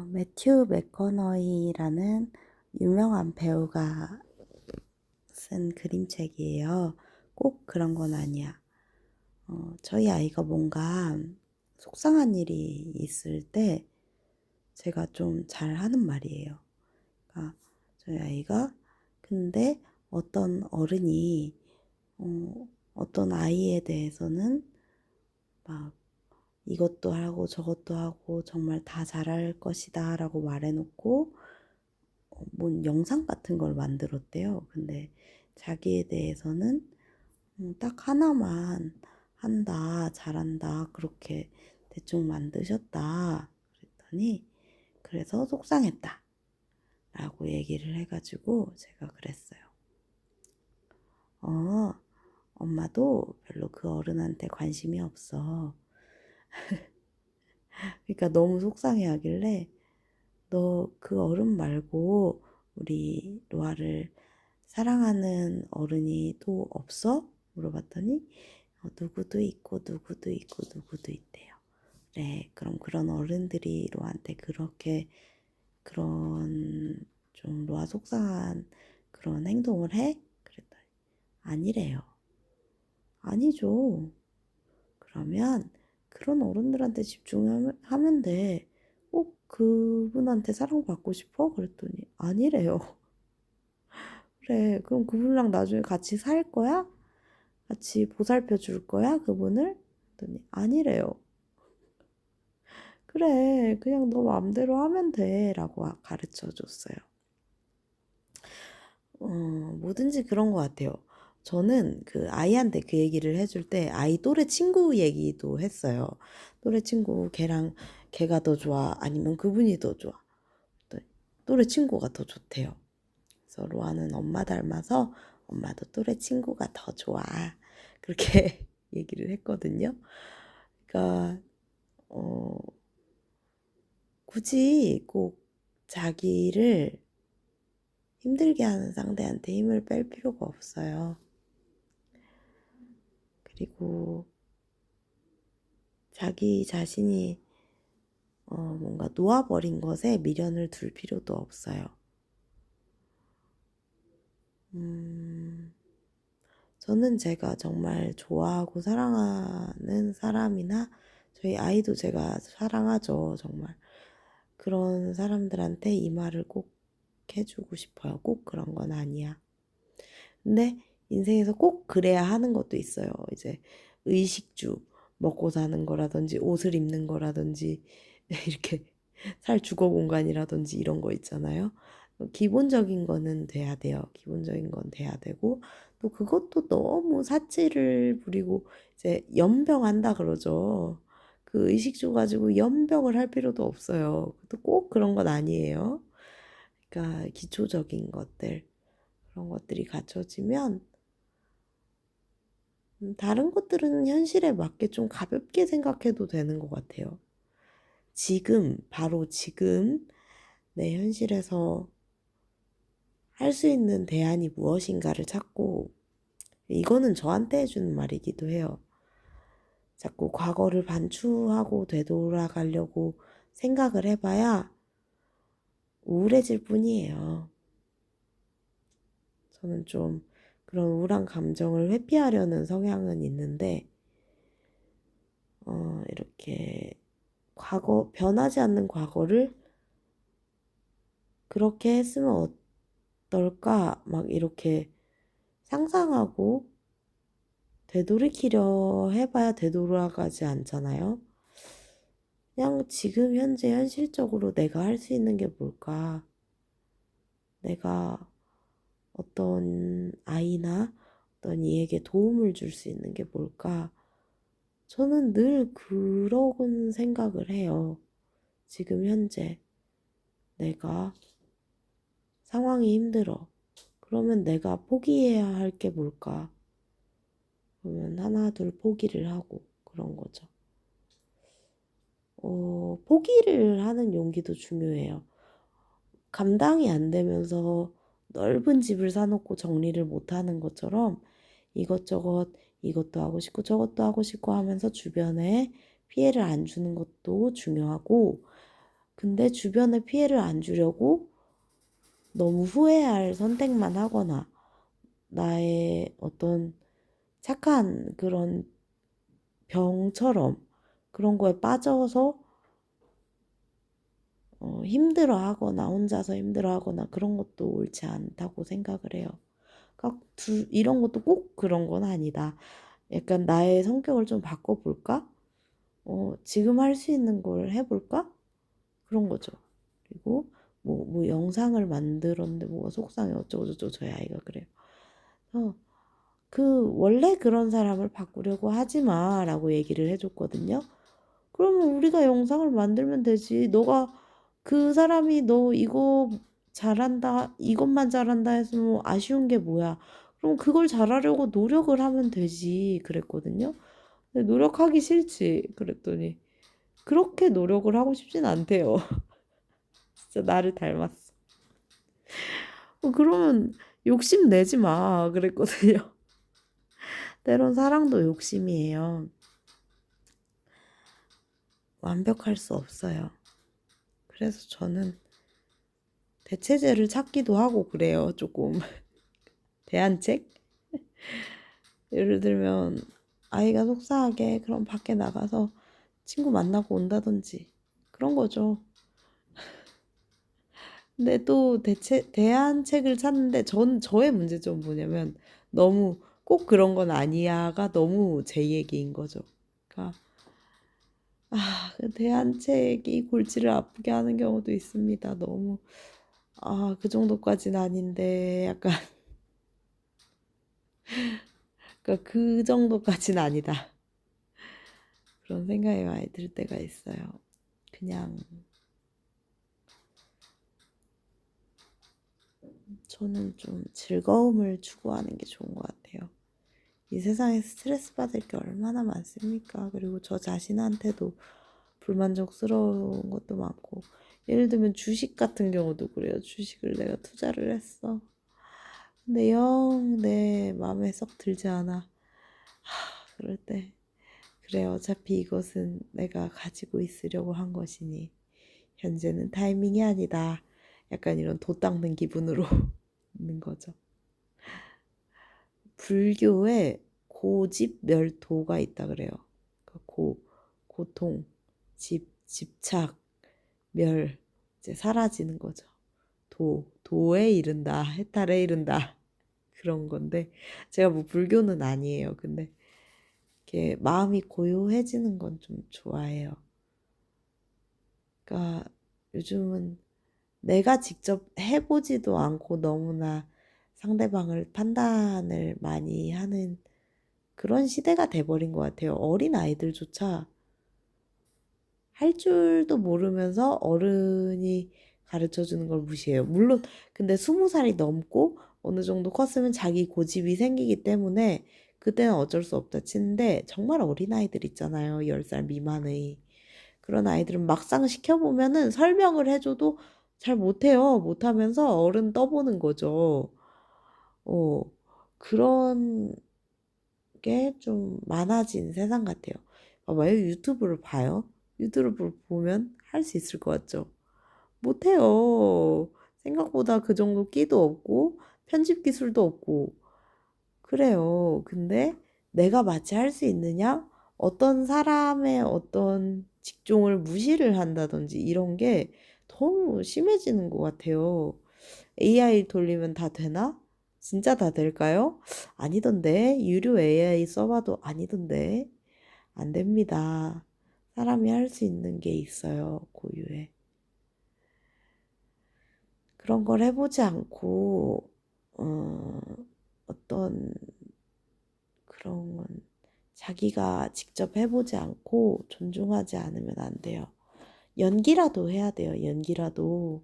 매튜 맥커너이라는 유명한 배우가 쓴 그림책이에요. 꼭 그런 건 아니야. 저희 아이가 뭔가 속상한 일이 있을 때 제가 좀 잘하는 말이에요. 그러니까 저희 아이가 근데 어떤 어른이 어떤 아이에 대해서는 막 이것도 하고 저것도 하고 정말 다 잘할 것이다 라고 말해놓고 뭔 영상 같은 걸 만들었대요. 근데 자기에 대해서는 딱 하나만 한다, 잘한다, 그렇게 대충 만드셨다. 그랬더니 그래서 속상했다 라고 얘기를 해가지고 제가 그랬어요. 엄마도 별로 그 어른한테 관심이 없어. 그러니까 너무 속상해 하길래 너 그 어른 말고 우리 로아를 사랑하는 어른이 또 없어? 물어봤더니 누구도 있고 누구도 있고 누구도 있대요. 그래, 그럼 그런 어른들이 로아한테 그렇게 그런 좀 로아 속상한 그런 행동을 해? 그랬더니 아니래요. 아니죠. 그러면 그런 어른들한테 집중하면 돼. 꼭 그분한테 사랑받고 싶어? 그랬더니 아니래요. 그래, 그럼 그분이랑 나중에 같이 살 거야? 같이 보살펴 줄 거야? 그분을? 그랬더니 아니래요. 그래, 그냥 너 마음대로 하면 돼. 라고 가르쳐 줬어요. 뭐든지 그런 것 같아요. 저는 그 아이한테 그 얘기를 해줄 때 아이 또래 친구 얘기도 했어요. 또래 친구 걔가 더 좋아? 아니면 그분이 더 좋아? 또래 친구가 더 좋대요. 그래서 로아는 엄마 닮아서 엄마도 또래 친구가 더 좋아. 그렇게 얘기를 했거든요. 그러니까 굳이 꼭 자기를 힘들게 하는 상대한테 힘을 뺄 필요가 없어요. 그리고 자기 자신이 뭔가 놓아버린 것에 미련을 둘 필요도 없어요. 저는 제가 정말 좋아하고 사랑하는 사람이나 저희 아이도 제가 사랑하죠, 정말. 그런 사람들한테 이 말을 꼭 해주고 싶어요. 꼭 그런 건 아니야. 근데 인생에서 꼭 그래야 하는 것도 있어요. 이제 의식주, 먹고 사는 거라든지 옷을 입는 거라든지 이렇게 살 주거 공간이라든지 이런 거 있잖아요. 기본적인 거는 돼야 돼요. 기본적인 건 돼야 되고 또 그것도 너무 사치를 부리고 이제 연병한다 그러죠. 그 의식주 가지고 연병을 할 필요도 없어요. 또 꼭 그런 건 아니에요. 그러니까 기초적인 것들 그런 것들이 갖춰지면 다른 것들은 현실에 맞게 좀 가볍게 생각해도 되는 것 같아요. 지금, 바로 지금 내 현실에서 할 수 있는 대안이 무엇인가를 찾고, 이거는 저한테 해주는 말이기도 해요. 자꾸 과거를 반추하고 되돌아가려고 생각을 해봐야 우울해질 뿐이에요. 저는 좀 그런 우울한 감정을 회피하려는 성향은 있는데, 이렇게 변하지 않는 과거를 그렇게 했으면 어떨까? 막 이렇게 상상하고 되돌이키려 해봐야 되돌아가지 않잖아요. 그냥 지금 현재 현실적으로 내가 할 수 있는 게 뭘까? 내가 어떤 아이나 어떤 이에게 도움을 줄 수 있는 게 뭘까? 저는 늘 그런 생각을 해요. 지금 현재 내가 상황이 힘들어. 그러면 내가 포기해야 할 게 뭘까? 그러면 하나, 둘 포기를 하고 그런 거죠. 포기를 하는 용기도 중요해요. 감당이 안 되면서 넓은 집을 사놓고 정리를 못 하는 것처럼 이것저것 이것도 하고 싶고 저것도 하고 싶고 하면서 주변에 피해를 안 주는 것도 중요하고 근데 주변에 피해를 안 주려고 너무 후회할 선택만 하거나 나의 어떤 착한 그런 병처럼 그런 거에 빠져서 힘들어하거나 혼자서 힘들어하거나 그런 것도 옳지 않다고 생각을 해요. 그러니까 이런 것도 꼭 그런 건 아니다. 약간 나의 성격을 좀 바꿔볼까? 지금 할 수 있는 걸 해볼까? 그런 거죠. 그리고 뭐 영상을 만들었는데 뭐가 속상해 어쩌고저쩌고 저희 아이가 그래요. 원래 그런 사람을 바꾸려고 하지 마라고 얘기를 해줬거든요. 그러면 우리가 영상을 만들면 되지. 너가 그 사람이 너 이거 잘한다, 이것만 잘한다 해서 뭐 아쉬운 게 뭐야. 그럼 그걸 잘하려고 노력을 하면 되지. 그랬거든요. 근데 노력하기 싫지. 그랬더니 그렇게 노력을 하고 싶진 않대요. 진짜 나를 닮았어. 그러면 욕심 내지 마. 그랬거든요. 때론 사랑도 욕심이에요. 완벽할 수 없어요. 그래서 저는 대체제를 찾기도 하고 그래요. 조금 대안책? 예를 들면 아이가 속상하게 그럼 밖에 나가서 친구 만나고 온다든지 그런 거죠. 근데 또 대안책을 찾는데 저의 문제점은 뭐냐면 너무 꼭 그런 건 아니야가 너무 제 얘기인 거죠. 그러니까 그 대안책이 골치를 아프게 하는 경우도 있습니다. 너무 그 정도까지는 아닌데 약간 그러니까 그 정도까지는 아니다. 그런 생각이 많이 들 때가 있어요. 그냥 저는 좀 즐거움을 추구하는 게 좋은 것 같아요. 이 세상에 스트레스 받을 게 얼마나 많습니까? 그리고 저 자신한테도 불만족스러운 것도 많고 예를 들면 주식 같은 경우도 그래요. 주식을 내가 투자를 했어. 근데 영 내 마음에 썩 들지 않아. 그럴 때 그래 어차피 이것은 내가 가지고 있으려고 한 것이니 현재는 타이밍이 아니다. 약간 이런 도 닦는 기분으로 있는 거죠. 불교에 고집멸도가 있다 그래요. 고통, 집착, 멸, 이제 사라지는 거죠. 도에 이른다, 해탈에 이른다. 그런 건데, 제가 뭐 불교는 아니에요. 근데, 이렇게 마음이 고요해지는 건 좀 좋아해요. 그러니까 요즘은 내가 직접 해보지도 않고 너무나 상대방을 판단을 많이 하는 그런 시대가 돼버린 것 같아요. 어린 아이들조차 할 줄도 모르면서 어른이 가르쳐 주는 걸 무시해요. 물론 근데 20살이 넘고 어느 정도 컸으면 자기 고집이 생기기 때문에 그때는 어쩔 수 없다 치는데 정말 어린 아이들 있잖아요. 10살 미만의. 그런 아이들은 막상 시켜보면은 설명을 해줘도 잘 못해요. 못하면서 어른 떠보는 거죠. 어, 그런 게 좀 많아진 세상 같아요. 봐봐요. 유튜브를 봐요. 유튜브를 보면 할 수 있을 것 같죠? 못해요. 생각보다 그 정도 끼도 없고 편집 기술도 없고 그래요. 근데 내가 마치 할 수 있느냐? 어떤 사람의 어떤 직종을 무시를 한다든지 이런 게 너무 심해지는 것 같아요. AI 돌리면 다 되나? 진짜 다 될까요? 아니던데. 유료 AI 써봐도 아니던데. 안 됩니다. 사람이 할 수 있는 게 있어요. 고유에. 그런 걸 해보지 않고, 어떤 그런 건 자기가 직접 해보지 않고 존중하지 않으면 안 돼요. 연기라도 해야 돼요. 연기라도.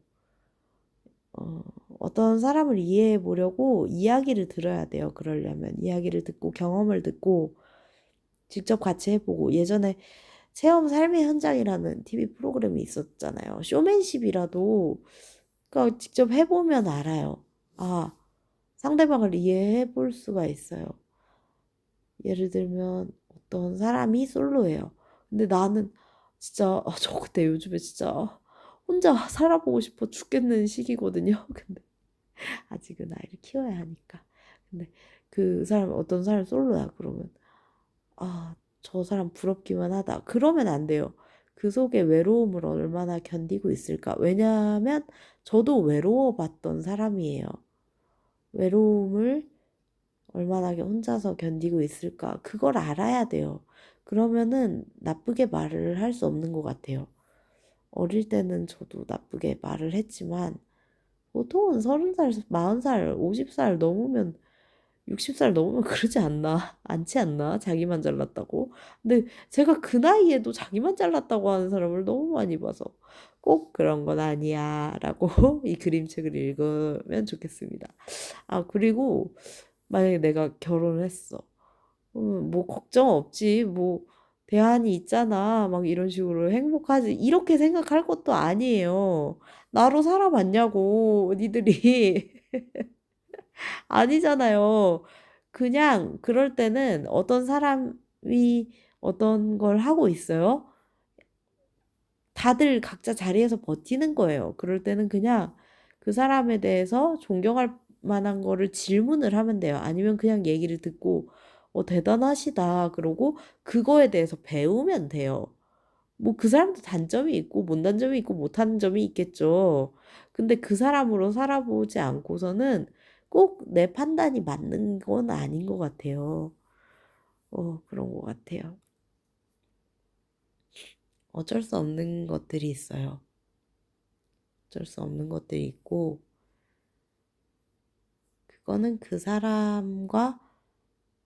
어떤 사람을 이해해 보려고 이야기를 들어야 돼요. 그러려면 이야기를 듣고 경험을 듣고 직접 같이 해보고 예전에 체험 삶의 현장이라는 TV 프로그램이 있었잖아요. 쇼맨십이라도 그러니까 직접 해보면 알아요. 상대방을 이해해 볼 수가 있어요. 예를 들면 어떤 사람이 솔로예요. 근데 나는 진짜 저 그때 요즘에 진짜 혼자 살아보고 싶어 죽겠는 시기거든요. 근데 아직은 아이를 키워야 하니까. 근데 그 사람 어떤 사람 솔로야 그러면 아, 저 사람 부럽기만 하다. 그러면 안 돼요. 그 속에 외로움을 얼마나 견디고 있을까? 왜냐하면 저도 외로워봤던 사람이에요. 외로움을 얼마나 혼자서 견디고 있을까? 그걸 알아야 돼요. 그러면은 나쁘게 말을 할 수 없는 것 같아요. 어릴 때는 저도 나쁘게 말을 했지만 보통은 30살, 40살, 50살 넘으면 60살 넘으면 그러지 않나? 않지 않나? 자기만 잘났다고. 근데 제가 그 나이에도 자기만 잘났다고 하는 사람을 너무 많이 봐서 꼭 그런 건 아니야 라고 이 그림책을 읽으면 좋겠습니다. 아, 그리고 만약에 내가 결혼을 했어. 뭐 걱정 없지. 뭐 대안이 있잖아. 막 이런 식으로 행복하지. 이렇게 생각할 것도 아니에요. 나로 살아봤냐고, 니들이. 아니잖아요. 그냥 그럴 때는 어떤 사람이 어떤 걸 하고 있어요. 다들 각자 자리에서 버티는 거예요. 그럴 때는 그냥 그 사람에 대해서 존경할 만한 거를 질문을 하면 돼요. 아니면 그냥 얘기를 듣고, 대단하시다. 그러고 그거에 대해서 배우면 돼요. 뭐 그 사람도 단점이 있고 못난 점이 있고 못하는 점이 있겠죠. 근데 그 사람으로 살아보지 않고서는 꼭 내 판단이 맞는 건 아닌 것 같아요. 그런 것 같아요. 어쩔 수 없는 것들이 있어요. 어쩔 수 없는 것들이 있고, 그거는 그 사람과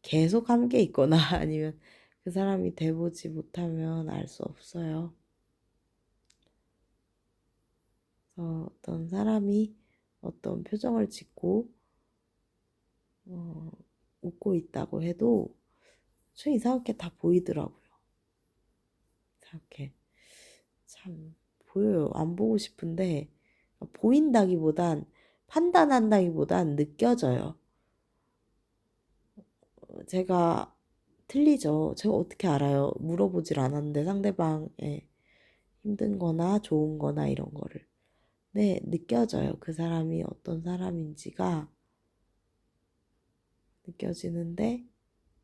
계속 함께 있거나 아니면 그 사람이 돼보지 못하면 알 수 없어요. 그래서 어떤 사람이 어떤 표정을 짓고 어, 웃고 있다고 해도 저 이상하게 다 보이더라고요. 이상하게 참 보여요. 안 보고 싶은데 보인다기보단 판단한다기보단 느껴져요. 제가 틀리죠. 제가 어떻게 알아요? 물어보질 않았는데 상대방의 힘든 거나 좋은 거나 이런 거를. 네, 느껴져요. 그 사람이 어떤 사람인지가 느껴지는데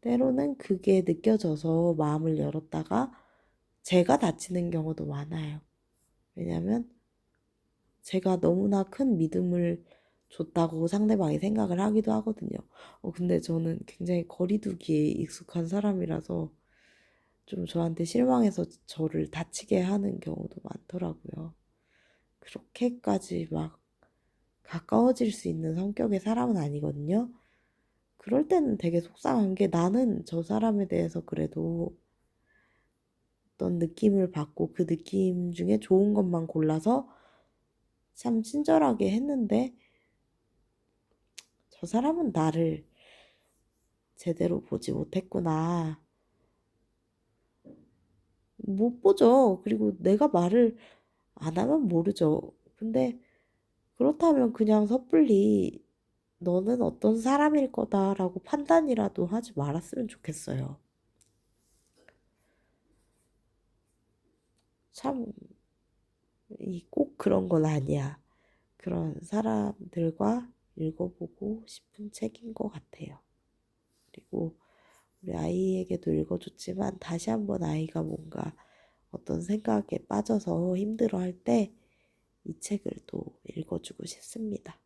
때로는 그게 느껴져서 마음을 열었다가 제가 다치는 경우도 많아요. 왜냐면 제가 너무나 큰 믿음을 줬다고 상대방이 생각을 하기도 하거든요. 근데 저는 굉장히 거리두기에 익숙한 사람이라서 좀 저한테 실망해서 저를 다치게 하는 경우도 많더라고요. 그렇게까지 막 가까워질 수 있는 성격의 사람은 아니거든요. 그럴 때는 되게 속상한 게 나는 저 사람에 대해서 그래도 어떤 느낌을 받고 그 느낌 중에 좋은 것만 골라서 참 친절하게 했는데 저 사람은 나를 제대로 보지 못했구나. 못 보죠. 그리고 내가 말을 안 하면 모르죠. 근데 그렇다면 그냥 섣불리 너는 어떤 사람일 거다라고 판단이라도 하지 말았으면 좋겠어요. 참, 꼭 그런 건 아니야. 그런 사람들과 읽어보고 싶은 책인 것 같아요. 그리고 우리 아이에게도 읽어줬지만 다시 한번 아이가 뭔가 어떤 생각에 빠져서 힘들어할 때 이 책을 또 읽어주고 싶습니다.